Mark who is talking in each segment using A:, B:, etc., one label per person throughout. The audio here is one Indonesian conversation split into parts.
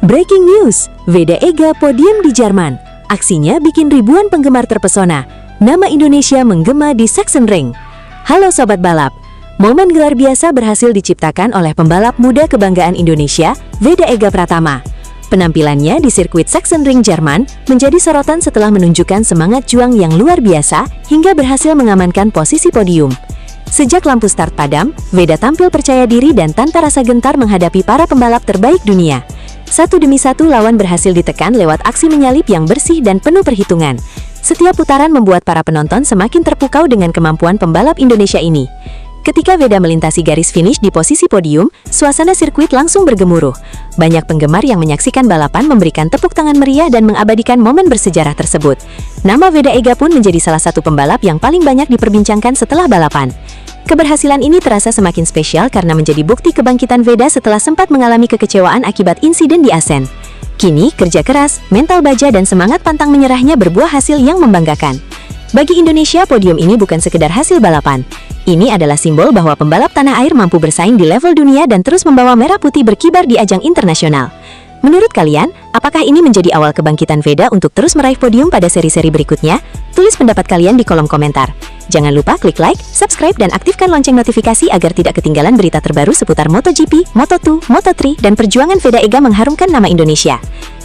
A: Breaking news, Veda Ega podium di Jerman. Aksinya bikin ribuan penggemar terpesona. Nama Indonesia menggema di Sachsenring. Halo Sobat Balap, momen gelar biasa berhasil diciptakan oleh pembalap muda kebanggaan Indonesia, Veda Ega Pratama. Penampilannya di sirkuit Sachsenring Jerman menjadi sorotan setelah menunjukkan semangat juang yang luar biasa hingga berhasil mengamankan posisi podium. Sejak lampu start padam, Veda tampil percaya diri dan tanpa rasa gentar menghadapi para pembalap terbaik dunia. Satu demi satu lawan berhasil ditekan lewat aksi menyalip yang bersih dan penuh perhitungan. Setiap putaran membuat para penonton semakin terpukau dengan kemampuan pembalap Indonesia ini. Ketika Veda melintasi garis finish di posisi podium, suasana sirkuit langsung bergemuruh. Banyak penggemar yang menyaksikan balapan memberikan tepuk tangan meriah dan mengabadikan momen bersejarah tersebut. Nama Veda Ega pun menjadi salah satu pembalap yang paling banyak diperbincangkan setelah balapan. Keberhasilan ini terasa semakin spesial karena menjadi bukti kebangkitan Veda setelah sempat mengalami kekecewaan akibat insiden di Assen. Kini, kerja keras, mental baja dan semangat pantang menyerahnya berbuah hasil yang membanggakan. Bagi Indonesia, podium ini bukan sekedar hasil balapan. Ini adalah simbol bahwa pembalap tanah air mampu bersaing di level dunia dan terus membawa merah putih berkibar di ajang internasional. Menurut kalian, apakah ini menjadi awal kebangkitan Veda untuk terus meraih podium pada seri-seri berikutnya? Tulis pendapat kalian di kolom komentar. Jangan lupa klik like, subscribe, dan aktifkan lonceng notifikasi agar tidak ketinggalan berita terbaru seputar MotoGP, Moto2, Moto3, dan perjuangan Veda Ega mengharumkan nama Indonesia.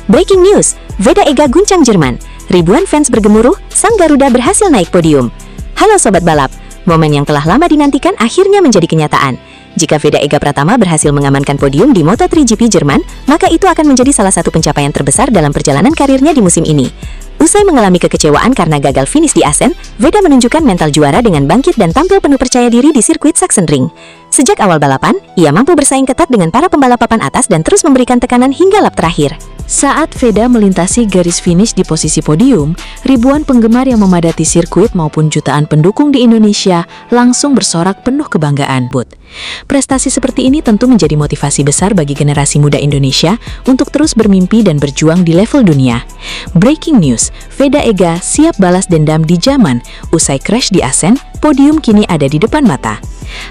A: Breaking news, Veda Ega guncang Jerman. Ribuan fans bergemuruh, sang Garuda berhasil naik podium. Halo Sobat Balap, momen yang telah lama dinantikan akhirnya menjadi kenyataan. Jika Veda Ega Pratama berhasil mengamankan podium di Moto3 Jerman, maka itu akan menjadi salah satu pencapaian terbesar dalam perjalanan karirnya di musim ini. Usai mengalami kekecewaan karena gagal finish di Assen, Veda menunjukkan mental juara dengan bangkit dan tampil penuh percaya diri di sirkuit Sachsenring. Sejak awal balapan, ia mampu bersaing ketat dengan para pembalap papan atas dan terus memberikan tekanan hingga lap terakhir. Saat Veda melintasi garis finish di posisi podium, ribuan penggemar yang memadati sirkuit maupun jutaan pendukung di Indonesia langsung bersorak penuh kebanggaan. Prestasi seperti ini tentu menjadi motivasi besar bagi generasi muda Indonesia untuk terus bermimpi dan berjuang di level dunia. Breaking news, Veda Ega siap balas dendam di Jerman. Usai crash di Assen, podium kini ada di depan mata.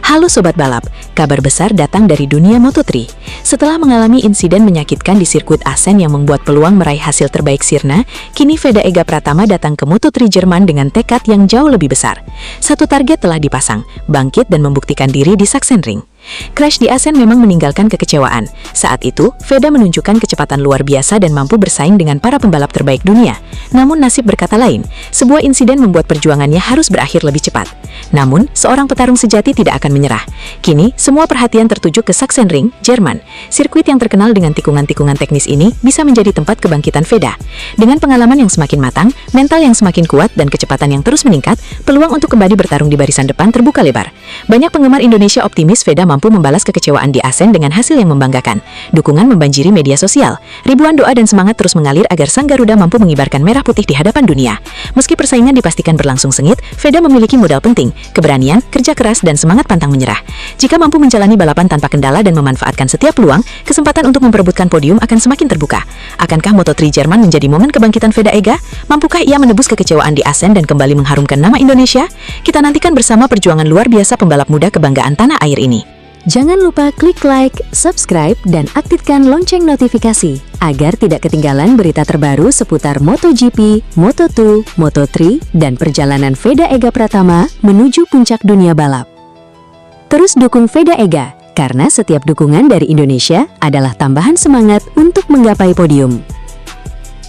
A: Halo Sobat Balap, kabar besar datang dari dunia Moto3. Setelah mengalami insiden menyakitkan di sirkuit Assen yang membuat peluang meraih hasil terbaik sirna, kini Veda Ega Pratama datang ke Moto3 Jerman dengan tekad yang jauh lebih besar. Satu target telah dipasang, bangkit dan membuktikan diri di Sachsenring. Crash di Assen memang meninggalkan kekecewaan. Saat itu, Veda menunjukkan kecepatan luar biasa dan mampu bersaing dengan para pembalap terbaik dunia. Namun nasib berkata lain, sebuah insiden membuat perjuangannya harus berakhir lebih cepat. Namun, seorang petarung sejati tidak akan menyerah. Kini, semua perhatian tertuju ke Sachsenring, Jerman. Sirkuit yang terkenal dengan tikungan-tikungan teknis ini bisa menjadi tempat kebangkitan Veda. Dengan pengalaman yang semakin matang, mental yang semakin kuat, dan kecepatan yang terus meningkat, peluang untuk kembali bertarung di barisan depan terbuka lebar. Banyak penggemar Indonesia optimis Veda mampu membalas kekecewaan di Assen dengan hasil yang membanggakan. Dukungan membanjiri media sosial. Ribuan doa dan semangat terus mengalir agar sang Garuda mampu mengibarkan merah putih di hadapan dunia. Meski persaingan dipastikan berlangsung sengit, Veda memiliki modal penting, keberanian, kerja keras, dan semangat pantang menyerah. Jika mampu menjalani balapan tanpa kendala dan memanfaatkan setiap peluang, kesempatan untuk memperebutkan podium akan semakin terbuka. Akankah Moto3 Jerman menjadi momen kebangkitan Veda Ega? Mampukah ia menebus kekecewaan di Assen dan kembali mengharumkan nama Indonesia? Kita nantikan bersama perjuangan luar biasa pembalap muda kebanggaan tanah air ini. Jangan lupa klik like, subscribe, dan aktifkan lonceng notifikasi agar tidak ketinggalan berita terbaru seputar MotoGP, Moto2, Moto3, dan perjalanan Veda Ega Pratama menuju puncak dunia balap. Terus dukung Veda Ega, karena setiap dukungan dari Indonesia adalah tambahan semangat untuk menggapai podium.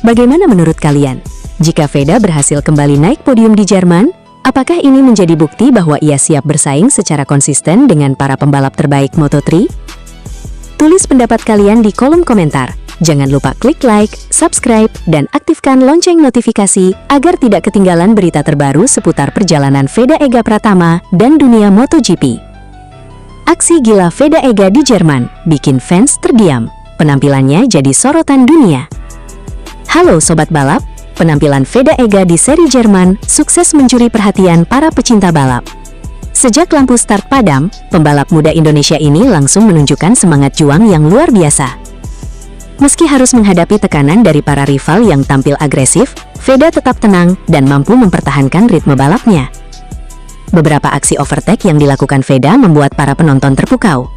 A: Bagaimana menurut kalian? Jika Veda berhasil kembali naik podium di Jerman, apakah ini menjadi bukti bahwa ia siap bersaing secara konsisten dengan para pembalap terbaik Moto3? Tulis pendapat kalian di kolom komentar. Jangan lupa klik like, subscribe, dan aktifkan lonceng notifikasi agar tidak ketinggalan berita terbaru seputar perjalanan Veda Ega Pratama dan dunia MotoGP. Aksi gila Veda Ega di Jerman bikin fans terdiam. Penampilannya jadi sorotan dunia. Halo Sobat Balap, penampilan Veda Ega di seri Jerman sukses mencuri perhatian para pecinta balap. Sejak lampu start padam, pembalap muda Indonesia ini langsung menunjukkan semangat juang yang luar biasa. Meski harus menghadapi tekanan dari para rival yang tampil agresif, Veda tetap tenang dan mampu mempertahankan ritme balapnya. Beberapa aksi overtake yang dilakukan Veda membuat para penonton terpukau.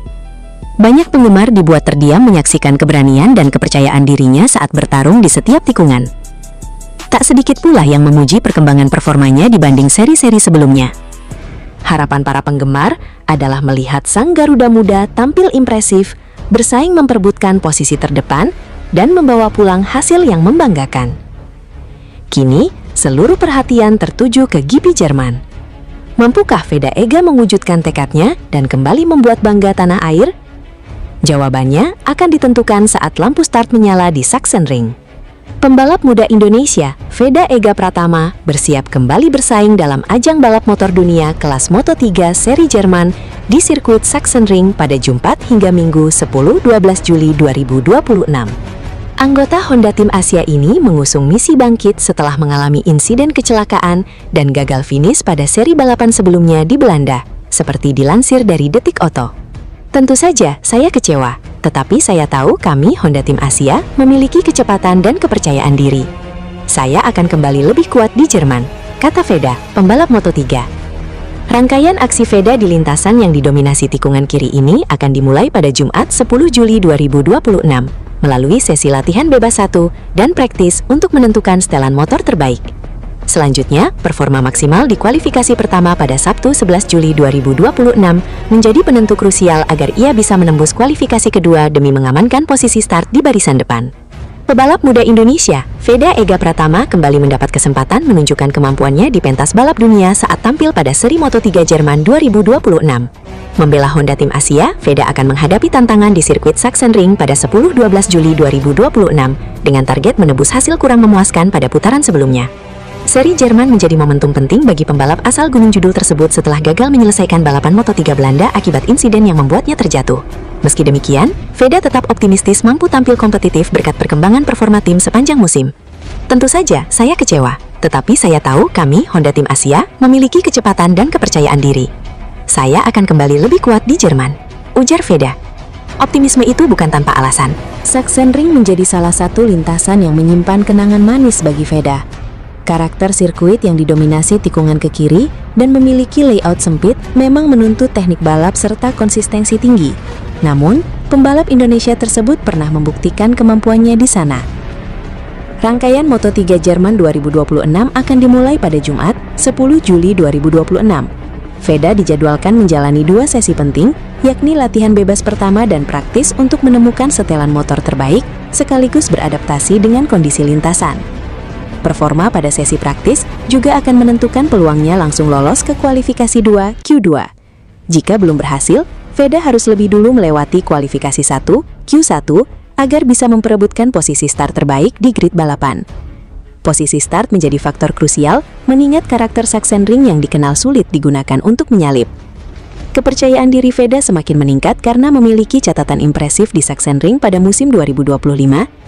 A: Banyak penggemar dibuat terdiam menyaksikan keberanian dan kepercayaan dirinya saat bertarung di setiap tikungan. Tak sedikit pula yang memuji perkembangan performanya dibanding seri-seri sebelumnya. Harapan para penggemar adalah melihat sang Garuda muda tampil impresif, bersaing memperebutkan posisi terdepan, dan membawa pulang hasil yang membanggakan. Kini, seluruh perhatian tertuju ke GP Jerman. Mampukah Veda Ega mewujudkan tekadnya dan kembali membuat bangga tanah air? Jawabannya akan ditentukan saat lampu start menyala di Sachsenring. Pembalap muda Indonesia, Veda Ega Pratama, bersiap kembali bersaing dalam ajang balap motor dunia kelas Moto3 seri Jerman di sirkuit Sachsenring pada Jumat hingga Minggu 10-12 Juli 2026. Anggota Honda Tim Asia ini mengusung misi bangkit setelah mengalami insiden kecelakaan dan gagal finish pada seri balapan sebelumnya di Belanda, seperti dilansir dari Detik Auto. Tentu saja saya kecewa, tetapi saya tahu kami Honda Tim Asia memiliki kecepatan dan kepercayaan diri. Saya akan kembali lebih kuat di Jerman, kata Veda, pembalap Moto3. Rangkaian aksi Veda di lintasan yang didominasi tikungan kiri ini akan dimulai pada Jumat 10 Juli 2026, melalui sesi latihan bebas 1 dan praktis untuk menentukan setelan motor terbaik. Selanjutnya, performa maksimal di kualifikasi pertama pada Sabtu 11 Juli 2026 menjadi penentu krusial agar ia bisa menembus kualifikasi kedua demi mengamankan posisi start di barisan depan. Pebalap muda Indonesia, Veda Ega Pratama kembali mendapat kesempatan menunjukkan kemampuannya di pentas balap dunia saat tampil pada seri Moto3 Jerman 2026. Membela Honda Tim Asia, Veda akan menghadapi tantangan di sirkuit Sachsenring pada 10-12 Juli 2026 dengan target menebus hasil kurang memuaskan pada putaran sebelumnya. Seri Jerman menjadi momentum penting bagi pembalap asal Gunung Judul tersebut setelah gagal menyelesaikan balapan Moto3 Belanda akibat insiden yang membuatnya terjatuh. Meski demikian, Veda tetap optimistis mampu tampil kompetitif berkat perkembangan performa tim sepanjang musim. Tentu saja, saya kecewa, tetapi saya tahu kami, Honda Tim Asia, memiliki kecepatan dan kepercayaan diri. Saya akan kembali lebih kuat di Jerman, ujar Veda. Optimisme itu bukan tanpa alasan. Sachsenring menjadi salah satu lintasan yang menyimpan kenangan manis bagi Veda. Karakter sirkuit yang didominasi tikungan ke kiri dan memiliki layout sempit memang menuntut teknik balap serta konsistensi tinggi. Namun, pembalap Indonesia tersebut pernah membuktikan kemampuannya di sana. Rangkaian Moto3 Jerman 2026 akan dimulai pada Jumat, 10 Juli 2026. Veda dijadwalkan menjalani 2 sesi penting, yakni latihan bebas pertama dan praktis untuk menemukan setelan motor terbaik, sekaligus beradaptasi dengan kondisi lintasan. Performa pada sesi praktis juga akan menentukan peluangnya langsung lolos ke kualifikasi 2 Q2. Jika belum berhasil, Veda harus lebih dulu melewati kualifikasi 1 Q1 agar bisa memperebutkan posisi start terbaik di grid balapan. Posisi start menjadi faktor krusial mengingat karakter Sachsenring yang dikenal sulit digunakan untuk menyalip. Kepercayaan diri Veda semakin meningkat karena memiliki catatan impresif di Sachsenring pada musim 2025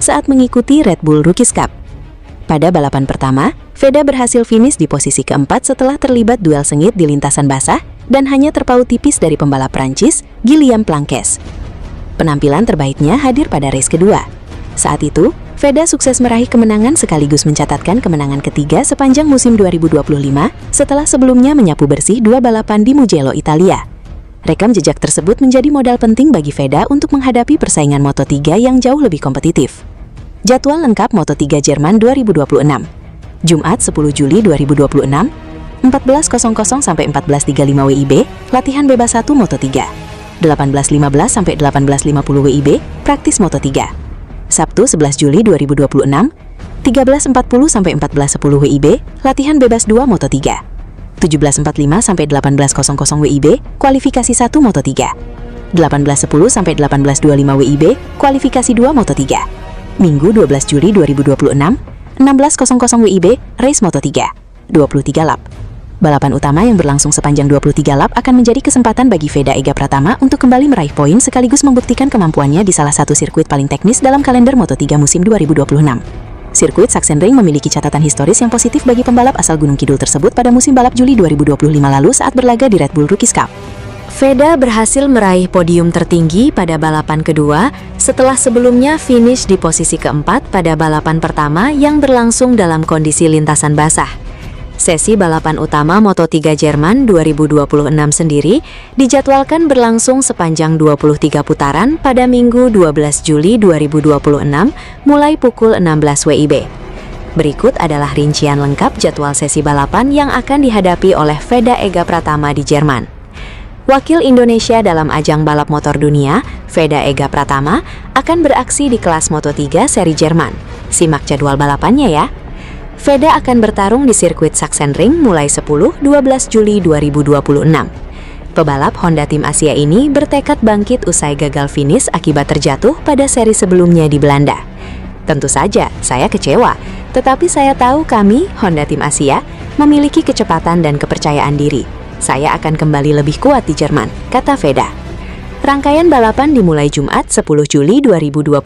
A: saat mengikuti Red Bull Rookies Cup. Pada balapan pertama, Veda berhasil finish di posisi keempat setelah terlibat duel sengit di lintasan basah dan hanya terpaut tipis dari pembalap Prancis, Guillaume Planques. Penampilan terbaiknya hadir pada race kedua. Saat itu, Veda sukses meraih kemenangan sekaligus mencatatkan kemenangan ketiga sepanjang musim 2025 setelah sebelumnya menyapu bersih 2 balapan di Mugello, Italia. Rekam jejak tersebut menjadi modal penting bagi Veda untuk menghadapi persaingan Moto3 yang jauh lebih kompetitif. Jadwal lengkap Moto3 Jerman 2026. Jumat 10 Juli 2026, 14.00 sampai 14.35 WIB, latihan bebas 1 Moto3. 18.15 sampai 18.50 WIB, praktis Moto3. Sabtu 11 Juli 2026, 13.40 sampai 14.10 WIB, latihan bebas 2 Moto3. 17.45 sampai 18.00 WIB, kualifikasi 1 Moto3. 18.10 sampai 18.25 WIB, kualifikasi 2 Moto3. Minggu 12 Juli 2026, 16.00 WIB, race Moto3, 23 lap. Balapan utama yang berlangsung sepanjang 23 lap akan menjadi kesempatan bagi Veda Ega Pratama untuk kembali meraih poin sekaligus membuktikan kemampuannya di salah satu sirkuit paling teknis dalam kalender Moto3 musim 2026. Sirkuit Sachsenring memiliki catatan historis yang positif bagi pembalap asal Gunung Kidul tersebut pada musim balap Juli 2025 lalu saat berlaga di Red Bull Rookies Cup. Veda berhasil meraih podium tertinggi pada balapan kedua setelah sebelumnya finish di posisi keempat pada balapan pertama yang berlangsung dalam kondisi lintasan basah. Sesi balapan utama Moto3 Jerman 2026 sendiri dijadwalkan berlangsung sepanjang 23 putaran pada Minggu 12 Juli 2026 mulai pukul 16 WIB. Berikut adalah rincian lengkap jadwal sesi balapan yang akan dihadapi oleh Veda Ega Pratama di Jerman. Wakil Indonesia dalam ajang balap motor dunia, Veda Ega Pratama, akan beraksi di kelas Moto3 seri Jerman. Simak jadwal balapannya ya. Veda akan bertarung di sirkuit Sachsenring mulai 10-12 Juli 2026. Pebalap Honda Tim Asia ini bertekad bangkit usai gagal finish akibat terjatuh pada seri sebelumnya di Belanda. Tentu saja, saya kecewa, tetapi saya tahu kami, Honda Tim Asia, memiliki kecepatan dan kepercayaan diri. Saya akan kembali lebih kuat di Jerman, kata Veda. Rangkaian balapan dimulai Jumat 10 Juli 2026.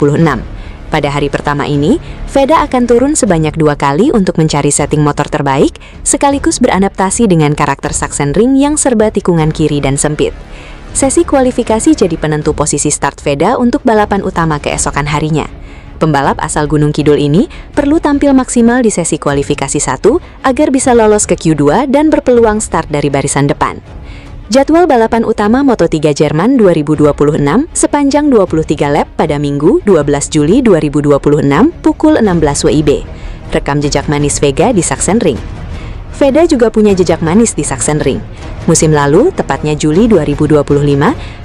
A: Pada hari pertama ini, Veda akan turun sebanyak 2 kali untuk mencari setting motor terbaik, sekaligus beradaptasi dengan karakter Sachsenring yang serba tikungan kiri dan sempit. Sesi kualifikasi jadi penentu posisi start Veda untuk balapan utama keesokan harinya. Pembalap asal Gunung Kidul ini perlu tampil maksimal di sesi kualifikasi 1 agar bisa lolos ke Q2 dan berpeluang start dari barisan depan. Jadwal balapan utama Moto3 Jerman 2026 sepanjang 23 lap pada Minggu 12 Juli 2026 pukul 16 WIB. Rekam jejak manis Vega di Sachsenring. Veda juga punya jejak manis di Sachsenring. Musim lalu, tepatnya Juli 2025,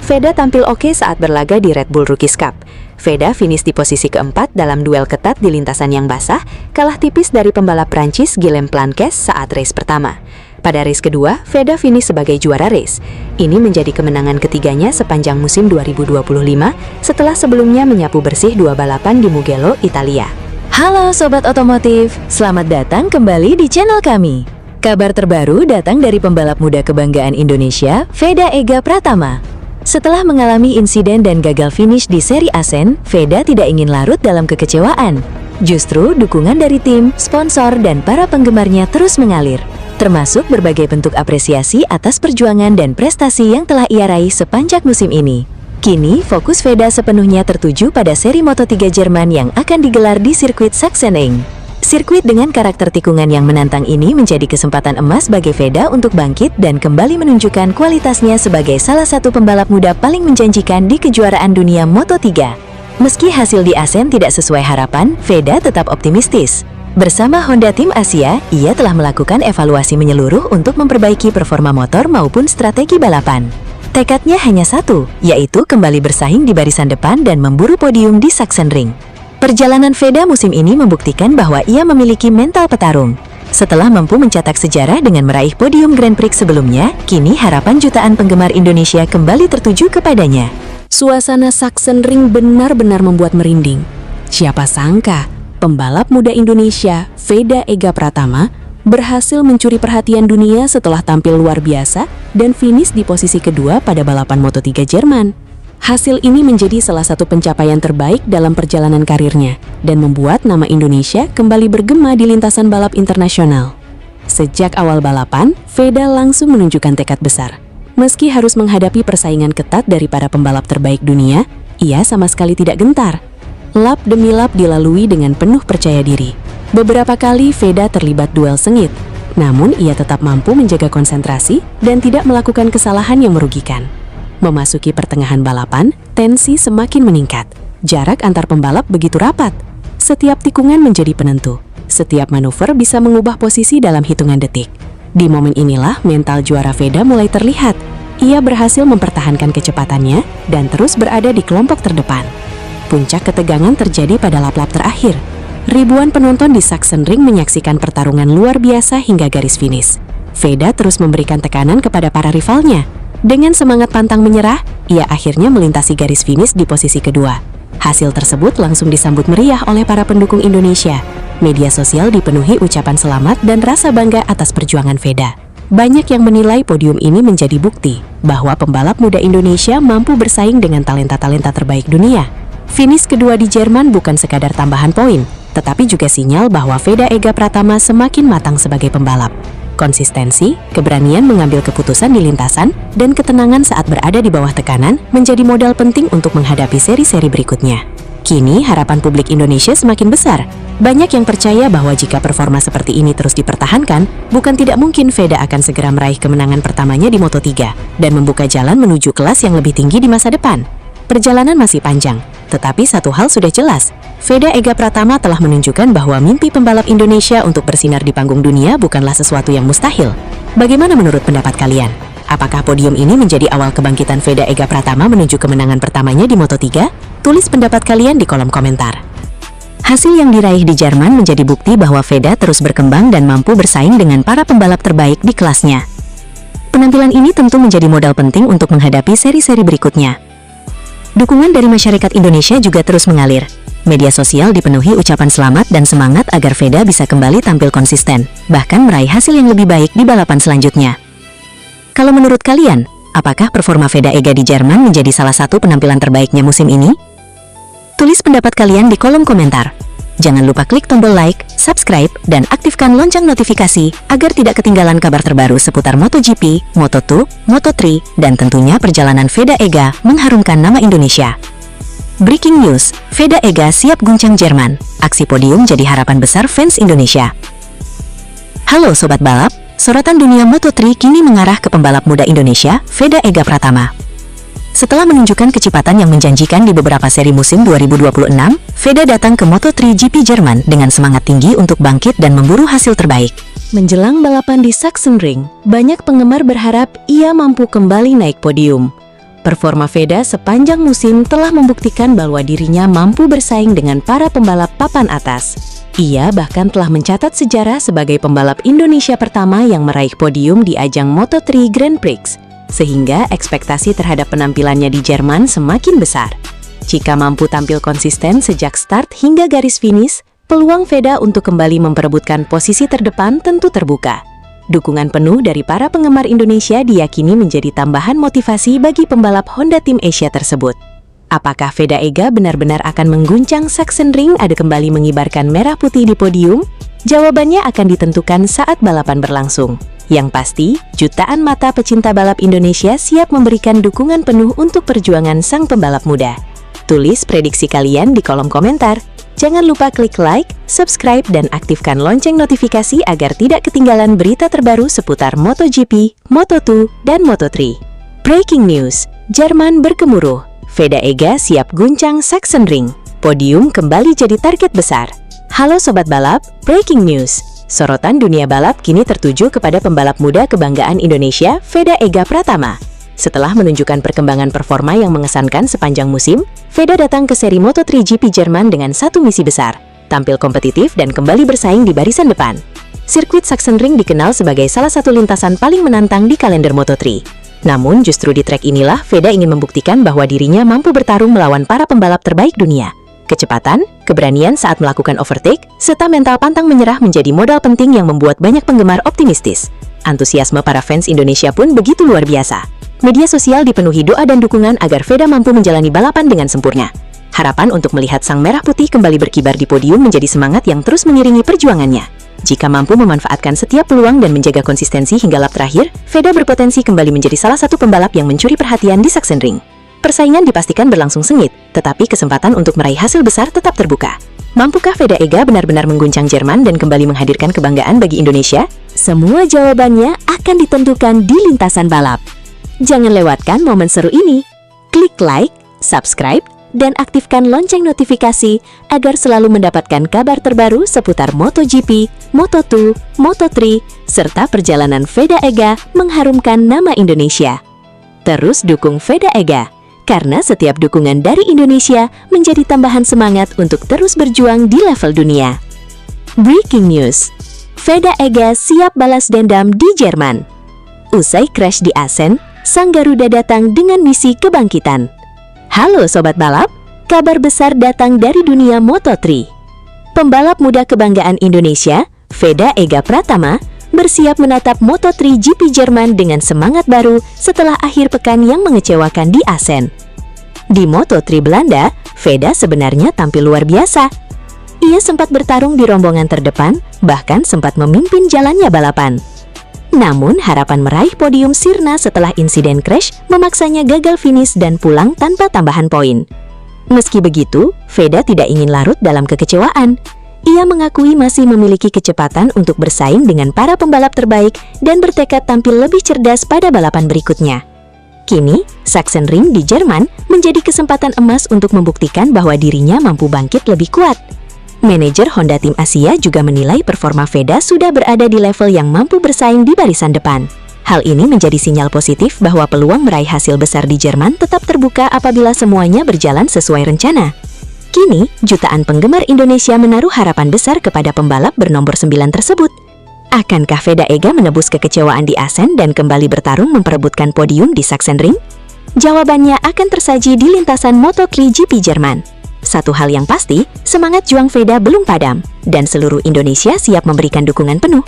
A: Veda tampil oke saat berlaga di Red Bull Rookies Cup. Veda finish di posisi keempat dalam duel ketat di lintasan yang basah, kalah tipis dari pembalap Prancis Guillaume Planques saat race pertama. Pada race kedua, Veda finish sebagai juara race. Ini menjadi kemenangan ketiganya sepanjang musim 2025 setelah sebelumnya menyapu bersih 2 balapan di Mugello, Italia. Halo Sobat Otomotif, selamat datang kembali di channel kami. Kabar terbaru datang dari pembalap muda kebanggaan Indonesia, Veda Ega Pratama. Setelah mengalami insiden dan gagal finish di seri Asen, Veda tidak ingin larut dalam kekecewaan. Justru dukungan dari tim, sponsor, dan para penggemarnya terus mengalir, termasuk berbagai bentuk apresiasi atas perjuangan dan prestasi yang telah ia raih sepanjang musim ini. Kini, fokus Veda sepenuhnya tertuju pada seri Moto3 Jerman yang akan digelar di sirkuit Sachsenring. Sirkuit dengan karakter tikungan yang menantang ini menjadi kesempatan emas bagi Veda untuk bangkit dan kembali menunjukkan kualitasnya sebagai salah satu pembalap muda paling menjanjikan di kejuaraan dunia Moto3. Meski hasil di Asen tidak sesuai harapan, Veda tetap optimistis. Bersama Honda Tim Asia, ia telah melakukan evaluasi menyeluruh untuk memperbaiki performa motor maupun strategi balapan. Tekadnya hanya satu, yaitu kembali bersaing di barisan depan dan memburu podium di Sachsenring. Perjalanan Veda musim ini membuktikan bahwa ia memiliki mental petarung. Setelah mampu mencetak sejarah dengan meraih podium Grand Prix sebelumnya, kini harapan jutaan penggemar Indonesia kembali tertuju kepadanya. Suasana Sachsenring benar-benar membuat merinding. Siapa sangka, pembalap muda Indonesia, Veda Ega Pratama, berhasil mencuri perhatian dunia setelah tampil luar biasa dan finish di posisi kedua pada balapan Moto3 Jerman. Hasil ini menjadi salah satu pencapaian terbaik dalam perjalanan karirnya dan membuat nama Indonesia kembali bergema di lintasan balap internasional. Sejak awal balapan, Veda langsung menunjukkan tekad besar. Meski harus menghadapi persaingan ketat dari para pembalap terbaik dunia, ia sama sekali tidak gentar. Lap demi lap dilalui dengan penuh percaya diri. Beberapa kali Veda terlibat duel sengit, namun ia tetap mampu menjaga konsentrasi dan tidak melakukan kesalahan yang merugikan. Memasuki pertengahan balapan, tensi semakin meningkat. Jarak antar pembalap begitu rapat. Setiap tikungan menjadi penentu. Setiap manuver bisa mengubah posisi dalam hitungan detik. Di momen inilah mental juara Veda mulai terlihat. Ia berhasil mempertahankan kecepatannya dan terus berada di kelompok terdepan. Puncak ketegangan terjadi pada lap-lap terakhir. Ribuan penonton di Sachsenring menyaksikan pertarungan luar biasa hingga garis finish. Veda terus memberikan tekanan kepada para rivalnya. Dengan semangat pantang menyerah, ia akhirnya melintasi garis finish di posisi kedua. Hasil tersebut langsung disambut meriah oleh para pendukung Indonesia. Media sosial dipenuhi ucapan selamat dan rasa bangga atas perjuangan Veda. Banyak yang menilai podium ini menjadi bukti bahwa pembalap muda Indonesia mampu bersaing dengan talenta-talenta terbaik dunia. Finish kedua di Jerman bukan sekadar tambahan poin, tetapi juga sinyal bahwa Veda Ega Pratama semakin matang sebagai pembalap. Konsistensi, keberanian mengambil keputusan di lintasan, dan ketenangan saat berada di bawah tekanan menjadi modal penting untuk menghadapi seri-seri berikutnya. Kini harapan publik Indonesia semakin besar. Banyak yang percaya bahwa jika performa seperti ini terus dipertahankan, bukan tidak mungkin Veda akan segera meraih kemenangan pertamanya di Moto3 dan membuka jalan menuju kelas yang lebih tinggi di masa depan. Perjalanan masih panjang, tetapi satu hal sudah jelas. Veda Ega Pratama telah menunjukkan bahwa mimpi pembalap Indonesia untuk bersinar di panggung dunia bukanlah sesuatu yang mustahil. Bagaimana menurut pendapat kalian? Apakah podium ini menjadi awal kebangkitan Veda Ega Pratama menuju kemenangan pertamanya di Moto3? Tulis pendapat kalian di kolom komentar. Hasil yang diraih di Jerman menjadi bukti bahwa Veda terus berkembang dan mampu bersaing dengan para pembalap terbaik di kelasnya. Penampilan ini tentu menjadi modal penting untuk menghadapi seri-seri berikutnya. Dukungan dari masyarakat Indonesia juga terus mengalir. Media sosial dipenuhi ucapan selamat dan semangat agar Veda bisa kembali tampil konsisten, bahkan meraih hasil yang lebih baik di balapan selanjutnya. Kalau menurut kalian, apakah performa Veda Ega di Jerman menjadi salah satu penampilan terbaiknya musim ini? Tulis pendapat kalian di kolom komentar. Jangan lupa klik tombol like, subscribe, dan aktifkan lonceng notifikasi agar tidak ketinggalan kabar terbaru seputar MotoGP, Moto2, Moto3, dan tentunya perjalanan Veda Ega mengharumkan nama Indonesia. Breaking news, Veda Ega siap guncang Jerman. Aksi podium jadi harapan besar fans Indonesia. Halo Sobat Balap, sorotan dunia Moto3 kini mengarah ke pembalap muda Indonesia, Veda Ega Pratama. Setelah menunjukkan kecepatan yang menjanjikan di beberapa seri musim 2026, Veda datang ke Moto3 GP Jerman dengan semangat tinggi untuk bangkit dan memburu hasil terbaik. Menjelang balapan di Sachsenring, banyak penggemar berharap ia mampu kembali naik podium. Performa Veda sepanjang musim telah membuktikan bahwa dirinya mampu bersaing dengan para pembalap papan atas. Ia bahkan telah mencatat sejarah sebagai pembalap Indonesia pertama yang meraih podium di ajang Moto3 Grand Prix. Sehingga ekspektasi terhadap penampilannya di Jerman semakin besar. Jika mampu tampil konsisten sejak start hingga garis finish, peluang Veda untuk kembali memperebutkan posisi terdepan tentu terbuka. Dukungan penuh dari para penggemar Indonesia diyakini menjadi tambahan motivasi bagi pembalap Honda Tim Asia tersebut. Apakah Veda Ega benar-benar akan mengguncang Sachsenring ada kembali mengibarkan merah putih di podium? Jawabannya akan ditentukan saat balapan berlangsung. Yang pasti, jutaan mata pecinta balap Indonesia siap memberikan dukungan penuh untuk perjuangan sang pembalap muda. Tulis prediksi kalian di kolom komentar. Jangan lupa klik like, subscribe, dan aktifkan lonceng notifikasi agar tidak ketinggalan berita terbaru seputar MotoGP, Moto2, dan Moto3. Breaking news, Jerman bergemuruh. Veda Ega siap guncang Sachsenring. Podium kembali jadi target besar. Halo Sobat Balap, breaking news. Sorotan dunia balap kini tertuju kepada pembalap muda kebanggaan Indonesia, Veda Ega Pratama. Setelah menunjukkan perkembangan performa yang mengesankan sepanjang musim, Veda datang ke seri Moto3 GP Jerman dengan satu misi besar, tampil kompetitif dan kembali bersaing di barisan depan. Sirkuit Sachsenring dikenal sebagai salah satu lintasan paling menantang di kalender Moto3. Namun justru di trek inilah Veda ingin membuktikan bahwa dirinya mampu bertarung melawan para pembalap terbaik dunia. Kecepatan, keberanian saat melakukan overtake, serta mental pantang menyerah menjadi modal penting yang membuat banyak penggemar optimistis. Antusiasme para fans Indonesia pun begitu luar biasa. Media sosial dipenuhi doa dan dukungan agar Veda mampu menjalani balapan dengan sempurna. Harapan untuk melihat sang merah putih kembali berkibar di podium menjadi semangat yang terus mengiringi perjuangannya. Jika mampu memanfaatkan setiap peluang dan menjaga konsistensi hingga lap terakhir, Veda berpotensi kembali menjadi salah satu pembalap yang mencuri perhatian di Sachsenring. Persaingan dipastikan berlangsung sengit, tetapi kesempatan untuk meraih hasil besar tetap terbuka. Mampukah Veda Ega benar-benar mengguncang Jerman dan kembali menghadirkan kebanggaan bagi Indonesia? Semua jawabannya akan ditentukan di lintasan balap. Jangan lewatkan momen seru ini. Klik like, subscribe, dan aktifkan lonceng notifikasi agar selalu mendapatkan kabar terbaru seputar MotoGP, Moto2, Moto3, serta perjalanan Veda Ega mengharumkan nama Indonesia. Terus dukung Veda Ega, karena setiap dukungan dari Indonesia menjadi tambahan semangat untuk terus berjuang di level dunia. Breaking news, Veda Ega siap balas dendam di Jerman. Usai crash di Assen, sang Garuda datang dengan misi kebangkitan. Halo Sobat Balap, kabar besar datang dari dunia Moto3. Pembalap muda kebanggaan Indonesia, Veda Ega Pratama, bersiap menatap Moto3 GP Jerman dengan semangat baru setelah akhir pekan yang mengecewakan di Assen. Di Moto3 Belanda, Veda sebenarnya tampil luar biasa. Ia sempat bertarung di rombongan terdepan, bahkan sempat memimpin jalannya balapan. Namun, harapan meraih podium sirna setelah insiden crash memaksanya gagal finish dan pulang tanpa tambahan poin. Meski begitu, Veda tidak ingin larut dalam kekecewaan. Ia mengakui masih memiliki kecepatan untuk bersaing dengan para pembalap terbaik dan bertekad tampil lebih cerdas pada balapan berikutnya. Kini, Sachsenring di Jerman menjadi kesempatan emas untuk membuktikan bahwa dirinya mampu bangkit lebih kuat. Manajer Honda Tim Asia juga menilai performa Veda sudah berada di level yang mampu bersaing di barisan depan. Hal ini menjadi sinyal positif bahwa peluang meraih hasil besar di Jerman tetap terbuka apabila semuanya berjalan sesuai rencana. Kini, jutaan penggemar Indonesia menaruh harapan besar kepada pembalap bernomor 9 tersebut. Akankah Veda Ega menebus kekecewaan di Assen dan kembali bertarung memperebutkan podium di Sachsenring? Jawabannya akan tersaji di lintasan Moto3 GP Jerman. Satu hal yang pasti, semangat juang Veda belum padam, dan seluruh Indonesia siap memberikan dukungan penuh.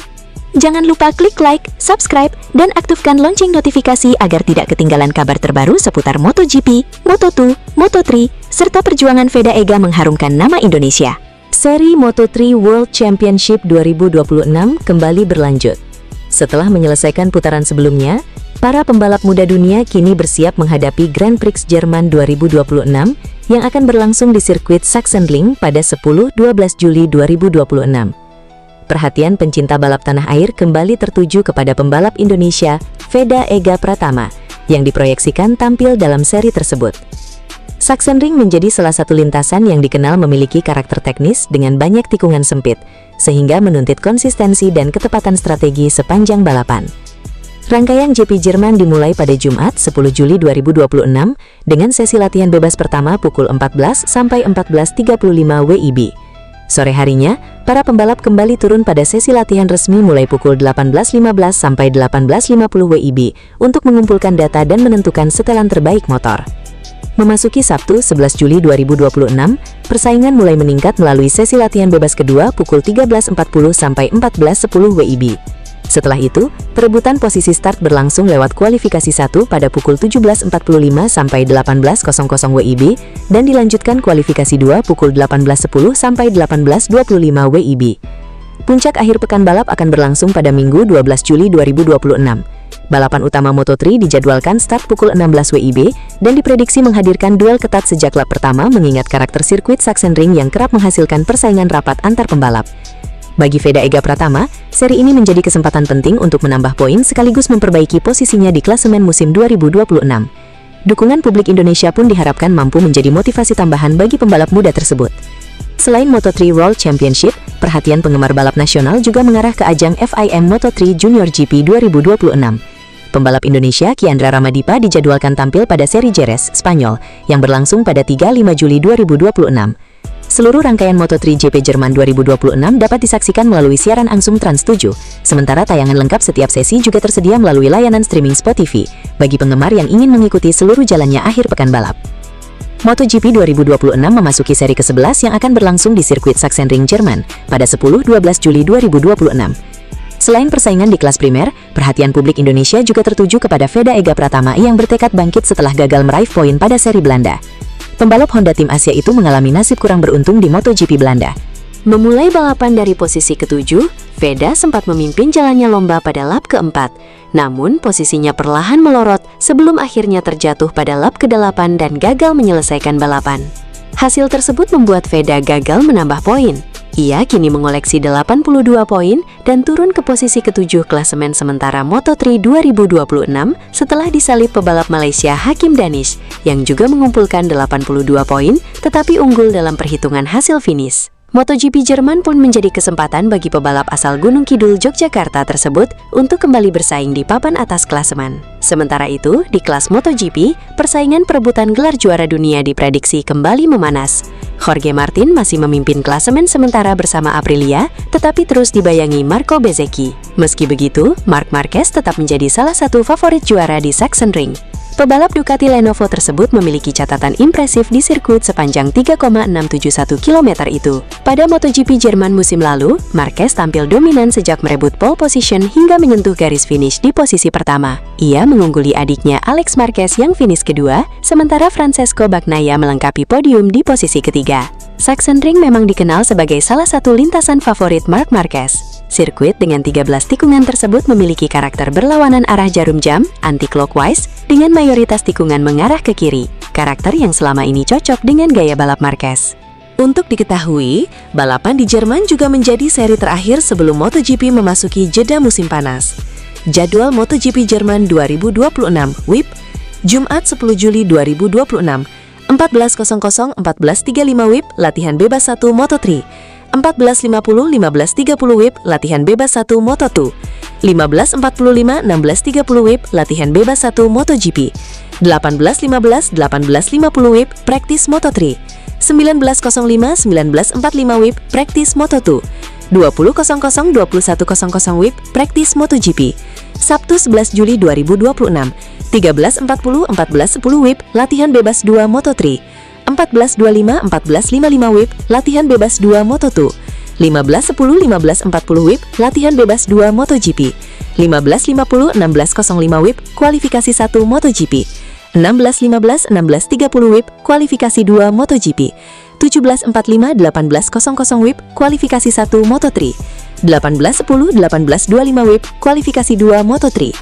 A: Jangan lupa klik like, subscribe, dan aktifkan lonceng notifikasi agar tidak ketinggalan kabar terbaru seputar MotoGP, Moto2, Moto3, serta perjuangan Veda Ega mengharumkan nama Indonesia. Seri Moto3 World Championship 2026 kembali berlanjut. Setelah menyelesaikan putaran sebelumnya, para pembalap muda dunia kini bersiap menghadapi Grand Prix Jerman 2026 yang akan berlangsung di sirkuit Sachsenring pada 10-12 Juli 2026. Perhatian pencinta balap tanah air kembali tertuju kepada pembalap Indonesia, Veda Ega Pratama, yang diproyeksikan tampil dalam seri tersebut. Sachsenring menjadi salah satu lintasan yang dikenal memiliki karakter teknis dengan banyak tikungan sempit, sehingga menuntut konsistensi dan ketepatan strategi sepanjang balapan. Rangkaian GP Jerman dimulai pada Jumat 10 Juli 2026 dengan sesi latihan bebas pertama pukul 14 sampai 14.35 WIB. Sore harinya, para pembalap kembali turun pada sesi latihan resmi mulai pukul 18.15 sampai 18.50 WIB untuk mengumpulkan data dan menentukan setelan terbaik motor. Memasuki Sabtu 11 Juli 2026, persaingan mulai meningkat melalui sesi latihan bebas kedua pukul 13.40 sampai 14.10 WIB. Setelah itu, perebutan posisi start berlangsung lewat kualifikasi 1 pada pukul 17.45 sampai 18.00 WIB dan dilanjutkan kualifikasi 2 pukul 18.10 sampai 18.25 WIB. Puncak akhir pekan balap akan berlangsung pada Minggu 12 Juli 2026. Balapan utama Moto3 dijadwalkan start pukul 16 WIB dan diprediksi menghadirkan duel ketat sejak lap pertama mengingat karakter sirkuit Sachsenring yang kerap menghasilkan persaingan rapat antar pembalap. Bagi Veda Ega Pratama, seri ini menjadi kesempatan penting untuk menambah poin sekaligus memperbaiki posisinya di klasemen musim 2026. Dukungan publik Indonesia pun diharapkan mampu menjadi motivasi tambahan bagi pembalap muda tersebut. Selain Moto3 World Championship, perhatian penggemar balap nasional juga mengarah ke ajang FIM Moto3 Junior GP 2026. Pembalap Indonesia Kiandra Ramadipa dijadwalkan tampil pada seri Jerez, Spanyol, yang berlangsung pada 3-5 Juli 2026. Seluruh rangkaian Moto3 GP Jerman 2026 dapat disaksikan melalui siaran langsung Trans7, sementara tayangan lengkap setiap sesi juga tersedia melalui layanan streaming Spotify, bagi penggemar yang ingin mengikuti seluruh jalannya akhir pekan balap. MotoGP 2026 memasuki seri ke-11 yang akan berlangsung di sirkuit Sachsenring, Jerman, pada 10-12 Juli 2026. Selain persaingan di kelas primer, perhatian publik Indonesia juga tertuju kepada Veda Ega Pratama yang bertekad bangkit setelah gagal meraih poin pada seri Belanda. Pembalap Honda Tim Asia itu mengalami nasib kurang beruntung di MotoGP Belanda. Memulai balapan dari posisi ke-7, Veda sempat memimpin jalannya lomba pada lap ke-4. Namun, posisinya perlahan melorot sebelum akhirnya terjatuh pada lap ke-8 dan gagal menyelesaikan balapan. Hasil tersebut membuat Veda gagal menambah poin. Ia kini mengoleksi 82 poin dan turun ke posisi ke-7 klasemen sementara Moto3 2026 setelah disalip pebalap Malaysia Hakim Danish yang juga mengumpulkan 82 poin tetapi unggul dalam perhitungan hasil finish. MotoGP Jerman pun menjadi kesempatan bagi pebalap asal Gunung Kidul Yogyakarta tersebut untuk kembali bersaing di papan atas klasemen. Sementara itu, di kelas MotoGP, persaingan perebutan gelar juara dunia diprediksi kembali memanas. Jorge Martin masih memimpin klasemen sementara bersama Aprilia, tetapi terus dibayangi Marco Bezzecchi. Meski begitu, Marc Marquez tetap menjadi salah satu favorit juara di Sachsenring. Pebalap Ducati Lenovo tersebut memiliki catatan impresif di sirkuit sepanjang 3,671 km itu. Pada MotoGP Jerman musim lalu, Marquez tampil dominan sejak merebut pole position hingga menyentuh garis finish di posisi pertama. Ia mengungguli adiknya Alex Marquez yang finish kedua, sementara Francesco Bagnaia melengkapi podium di posisi ketiga. Sachsenring memang dikenal sebagai salah satu lintasan favorit Marc Marquez. Sirkuit dengan 13 tikungan tersebut memiliki karakter berlawanan arah jarum jam, anti-clockwise, dengan mayoritas tikungan mengarah ke kiri. karakter yang selama ini cocok dengan gaya balap Marquez. Untuk diketahui, balapan di Jerman juga menjadi seri terakhir sebelum MotoGP memasuki jeda musim panas. Jadwal MotoGP Jerman 2026 WIB, Jumat 10 Juli 2026, 14.00-14.35 WIB, latihan bebas 1 Moto3, 14.50-15.30 WIB, latihan bebas 1 Moto2, 15.45-16.30 WIB, latihan bebas 1 MotoGP, 18.15-18.50 WIB, praktis Moto3, 19.05-19.45 WIB, praktis Moto2, 20.00-21.00 WIB, praktis MotoGP. Sabtu 11 Juli 2026, 13.40-14.10 WIB, latihan bebas 2 Moto3, 14.25-14.55 WIB, latihan bebas 2 Moto2, 15.10-15.40 WIB, latihan bebas 2 MotoGP, 15.50-16.05 WIB, kualifikasi 1 MotoGP, 16.15-16.30 WIB, kualifikasi 2 MotoGP, 17.45-18.00 WIB, kualifikasi 1 Moto3, 18.10-18.25 WIB, kualifikasi 2 Moto3,